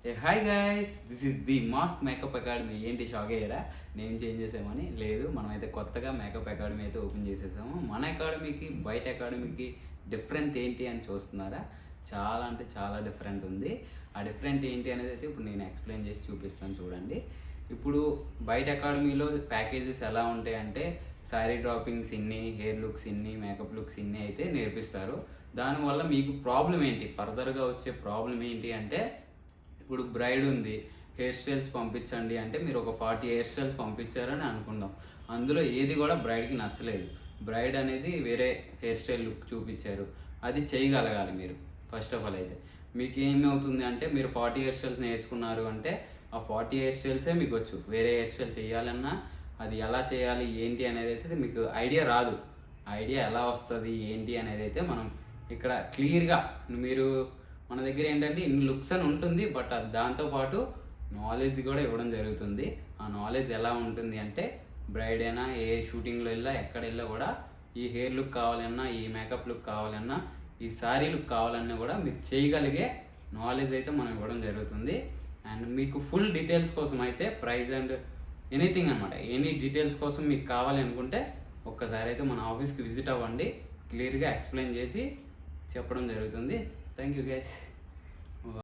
Hi guys, this is the mask makeup academy. ఏంటి shock అయ్యారా? Name change చేసామని? లేదు, మనమైతే కొత్తగా మేకప్ అకాడమీ అయితే ఓపెన్ చేసేసాము. మన అకాడమీకి బయట అకాడమీకి డిఫరెంట్ ఏంటి అని చూస్తున్నారా? చాలా అంటే చాలా డిఫరెంట్ ఉంది. ఆ డిఫరెంట్ ఏంటి అనేది అయితే ఇప్పుడు నేను ఎక్స్ప్లెయిన్ చేసి చూపిస్తాను చూడండి. ఇప్పుడు బయట అకాడమీలో ప్యాకేజెస్ ఎలా ఉంటాయి అంటే శారీ డ్రాపింగ్స్ ఇన్ని, హెయిర్ లుక్స్ ఇన్ని, మేకప్ లుక్స్ ఇన్ని అయితే నేర్పిస్తారు. దానివల్ల మీకు ప్రాబ్లం ఏంటి, ఫర్దర్గా వచ్చే ప్రాబ్లం ఏంటి అంటే, ఇప్పుడు బ్రైడ్ ఉంది, హెయిర్ స్టైల్స్ పంపించండి అంటే మీరు ఒక 40 హెయిర్ స్టైల్స్ పంపించారని అనుకుందాం. అందులో ఏది కూడా బ్రైడ్కి నచ్చలేదు. బ్రైడ్ అనేది వేరే హెయిర్ స్టైల్ లుక్ చూపించారు, అది చేయగలగాలి మీరు. ఫస్ట్ ఆఫ్ ఆల్ అయితే మీకు ఏమవుతుంది అంటే, మీరు 40 హెయిర్ స్టైల్స్ నేర్చుకున్నారు అంటే ఆ 40 హెయిర్ స్టైల్సే మీకు వచ్చు. వేరే హెయిర్ స్టైల్ చేయాలన్నా అది ఎలా చేయాలి ఏంటి అనేది అయితే మీకు ఐడియా రాదు. ఐడియా ఎలా వస్తుంది ఏంటి అనేది అయితే మనం ఇక్కడ క్లియర్గా మీరు మన దగ్గర ఏంటంటే ఇన్ని లుక్స్ అని ఉంటుంది, బట్ అది దాంతోపాటు నాలెడ్జ్ కూడా ఇవ్వడం జరుగుతుంది. ఆ నాలెడ్జ్ ఎలా ఉంటుంది అంటే, బ్రైడ్ అయినా ఏ షూటింగ్లో వెళ్ళా ఎక్కడ వెళ్ళా కూడా ఈ హెయిర్ లుక్ కావాలన్నా, ఈ మేకప్ లుక్ కావాలన్నా, ఈ శారీ లుక్ కావాలన్నా కూడా మీరు చేయగలిగే నాలెడ్జ్ అయితే మనం ఇవ్వడం జరుగుతుంది. అండ్ మీకు ఫుల్ డీటెయిల్స్ కోసం అయితే ప్రైస్ అండ్ ఎనీథింగ్ అనమాట, ఎనీ డీటెయిల్స్ కోసం మీకు కావాలి అనుకుంటే ఒక్కసారి అయితే మన ఆఫీస్కి విజిట్ అవ్వండి. క్లియర్గా ఎక్స్ప్లెయిన్ చేసి చెప్పడం జరుగుతుంది. Thank you guys.